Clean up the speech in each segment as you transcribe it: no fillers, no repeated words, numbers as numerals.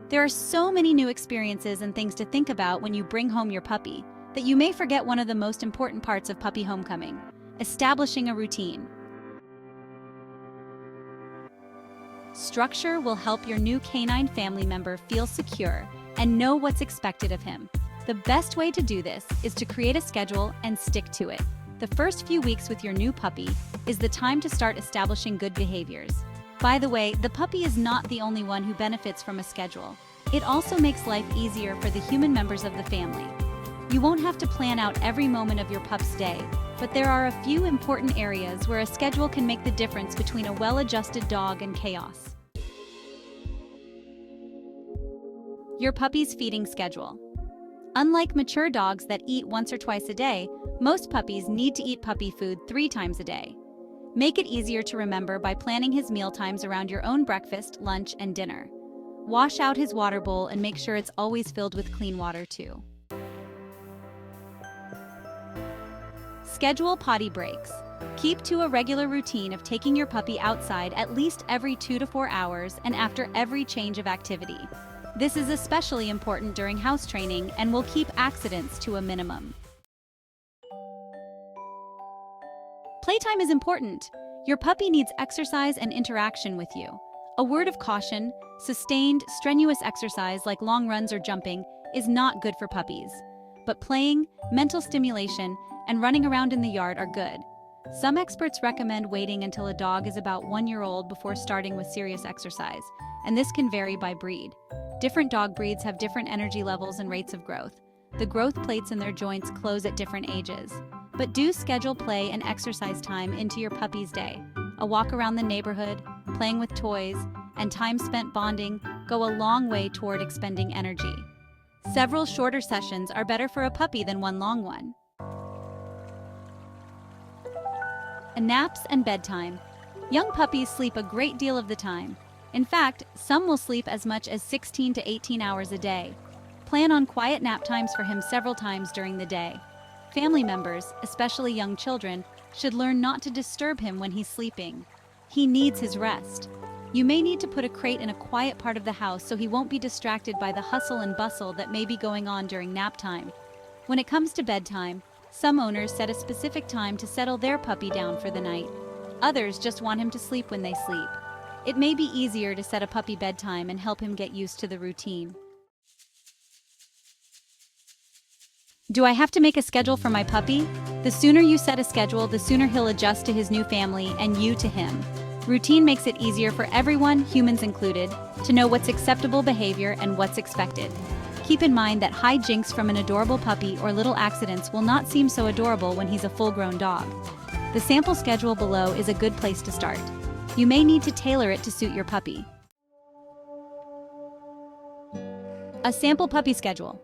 There are so many new experiences and things to think about when you bring home your puppy that you may forget one of the most important parts of puppy homecoming: establishing a routine. Structure will help your new canine family member feel secure and know what's expected of him. The best way to do this is to create a schedule and stick to it. The first few weeks with your new puppy is the time to start establishing good behaviors. By the way, the puppy is not the only one who benefits from a schedule. It also makes life easier for the human members of the family. You won't have to plan out every moment of your pup's day, but there are a few important areas where a schedule can make the difference between a well-adjusted dog and chaos. Your puppy's feeding schedule. Unlike mature dogs that eat once or twice a day, most puppies need to eat puppy food 3 times a day. Make it easier to remember by planning his meal times around your own breakfast, lunch, and dinner. Wash out his water bowl and make sure it's always filled with clean water too. Schedule potty breaks. Keep to a regular routine of taking your puppy outside at least every 2 to 4 hours and after every change of activity. This is especially important during house training and will keep accidents to a minimum. Playtime is important. Your puppy needs exercise and interaction with you. A word of caution: sustained, strenuous exercise like long runs or jumping is not good for puppies. But playing, mental stimulation, and running around in the yard are good. Some experts recommend waiting until a dog is about 1 year old before starting with serious exercise, and this can vary by breed. Different dog breeds have different energy levels and rates of growth. The growth plates in their joints close at different ages. But do schedule play and exercise time into your puppy's day. A walk around the neighborhood, playing with toys, and time spent bonding go a long way toward expending energy. Several shorter sessions are better for a puppy than one long one. Naps and bedtime. Young puppies sleep a great deal of the time. In fact, some will sleep as much as 16 to 18 hours a day. Plan on quiet nap times for him several times during the day. Family members, especially young children, should learn not to disturb him when he's sleeping. He needs his rest. You may need to put a crate in a quiet part of the house so he won't be distracted by the hustle and bustle that may be going on during nap time. When it comes to bedtime, some owners set a specific time to settle their puppy down for the night. Others just want him to sleep when they sleep. It may be easier to set a puppy bedtime and help him get used to the routine. Do I have to make a schedule for my puppy? The sooner you set a schedule, the sooner he'll adjust to his new family and you to him. Routine makes it easier for everyone, humans included, to know what's acceptable behavior and what's expected. Keep in mind that hijinks from an adorable puppy or little accidents will not seem so adorable when he's a full-grown dog. The sample schedule below is a good place to start. You may need to tailor it to suit your puppy. A sample puppy schedule.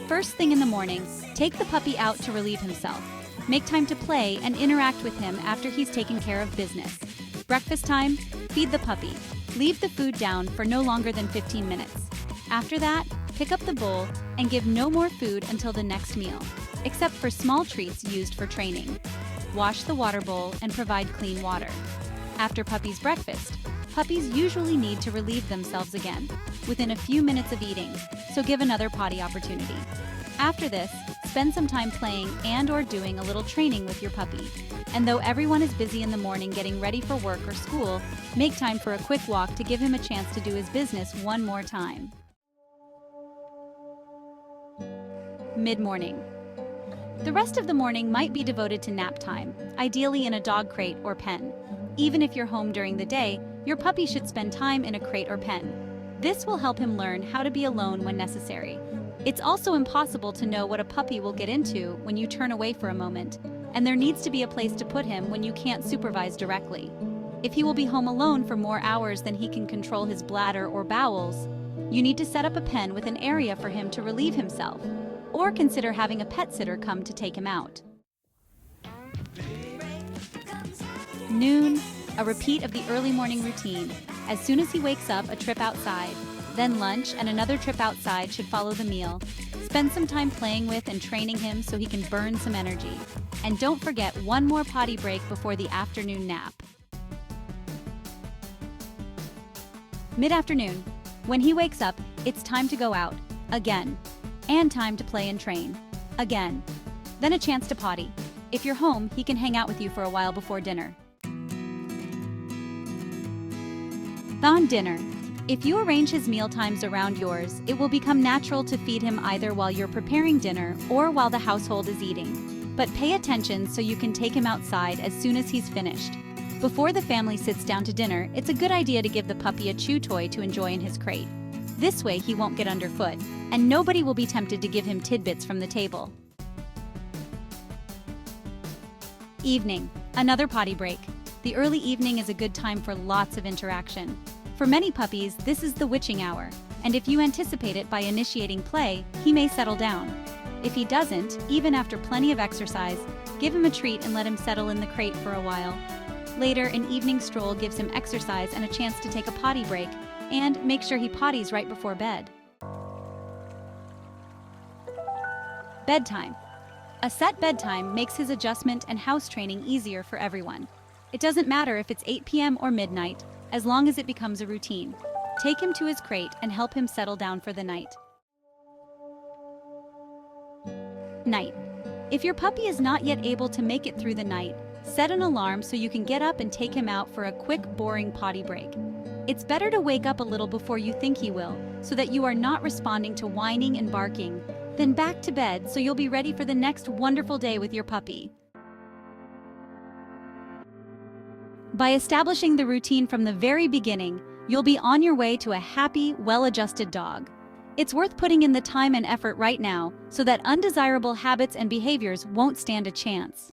First thing in the morning, take the puppy out to relieve himself. Make time to play and interact with him after he's taken care of business. Breakfast time, feed the puppy. Leave the food down for no longer than 15 minutes. After that, pick up the bowl and give no more food until the next meal, except for small treats used for training. Wash the water bowl and provide clean water. After puppy's breakfast, puppies usually need to relieve themselves again within a few minutes of eating, so give another potty opportunity. After this, spend some time playing and/or doing a little training with your puppy. And though everyone is busy in the morning getting ready for work or school, make time for a quick walk to give him a chance to do his business one more time. Mid-morning. The rest of the morning might be devoted to nap time, ideally in a dog crate or pen. Even if you're home during the day, your puppy should spend time in a crate or pen. This will help him learn how to be alone when necessary. It's also impossible to know what a puppy will get into when you turn away for a moment, and there needs to be a place to put him when you can't supervise directly. If he will be home alone for more hours than he can control his bladder or bowels, you need to set up a pen with an area for him to relieve himself, or consider having a pet sitter come to take him out. Noon, a repeat of the early morning routine. As soon as he wakes up, a trip outside. Then lunch and another trip outside should follow the meal. Spend some time playing with and training him so he can burn some energy. And don't forget one more potty break before the afternoon nap. Mid-afternoon, when he wakes up, it's time to go out, again. And time to play and train, again. Then a chance to potty. If you're home, he can hang out with you for a while before dinner. On dinner. If you arrange his meal times around yours, it will become natural to feed him either while you're preparing dinner or while the household is eating. But pay attention so you can take him outside as soon as he's finished. Before the family sits down to dinner, it's a good idea to give the puppy a chew toy to enjoy in his crate. This way he won't get underfoot, and nobody will be tempted to give him tidbits from the table. Evening. Another potty break. The early evening is a good time for lots of interaction. For many puppies, this is the witching hour, and if you anticipate it by initiating play, he may settle down. If he doesn't, even after plenty of exercise, give him a treat and let him settle in the crate for a while. Later, an evening stroll gives him exercise and a chance to take a potty break, and make sure he potties right before bed. Bedtime. A set bedtime makes his adjustment and house training easier for everyone. It doesn't matter if it's 8 p.m. or midnight, as long as it becomes a routine. Take him to his crate and help him settle down for the night. Night. If your puppy is not yet able to make it through the night, set an alarm so you can get up and take him out for a quick, boring potty break. It's better to wake up a little before you think he will, so that you are not responding to whining and barking, then back to bed so you'll be ready for the next wonderful day with your puppy. By establishing the routine from the very beginning, you'll be on your way to a happy, well-adjusted dog. It's worth putting in the time and effort right now so that undesirable habits and behaviors won't stand a chance.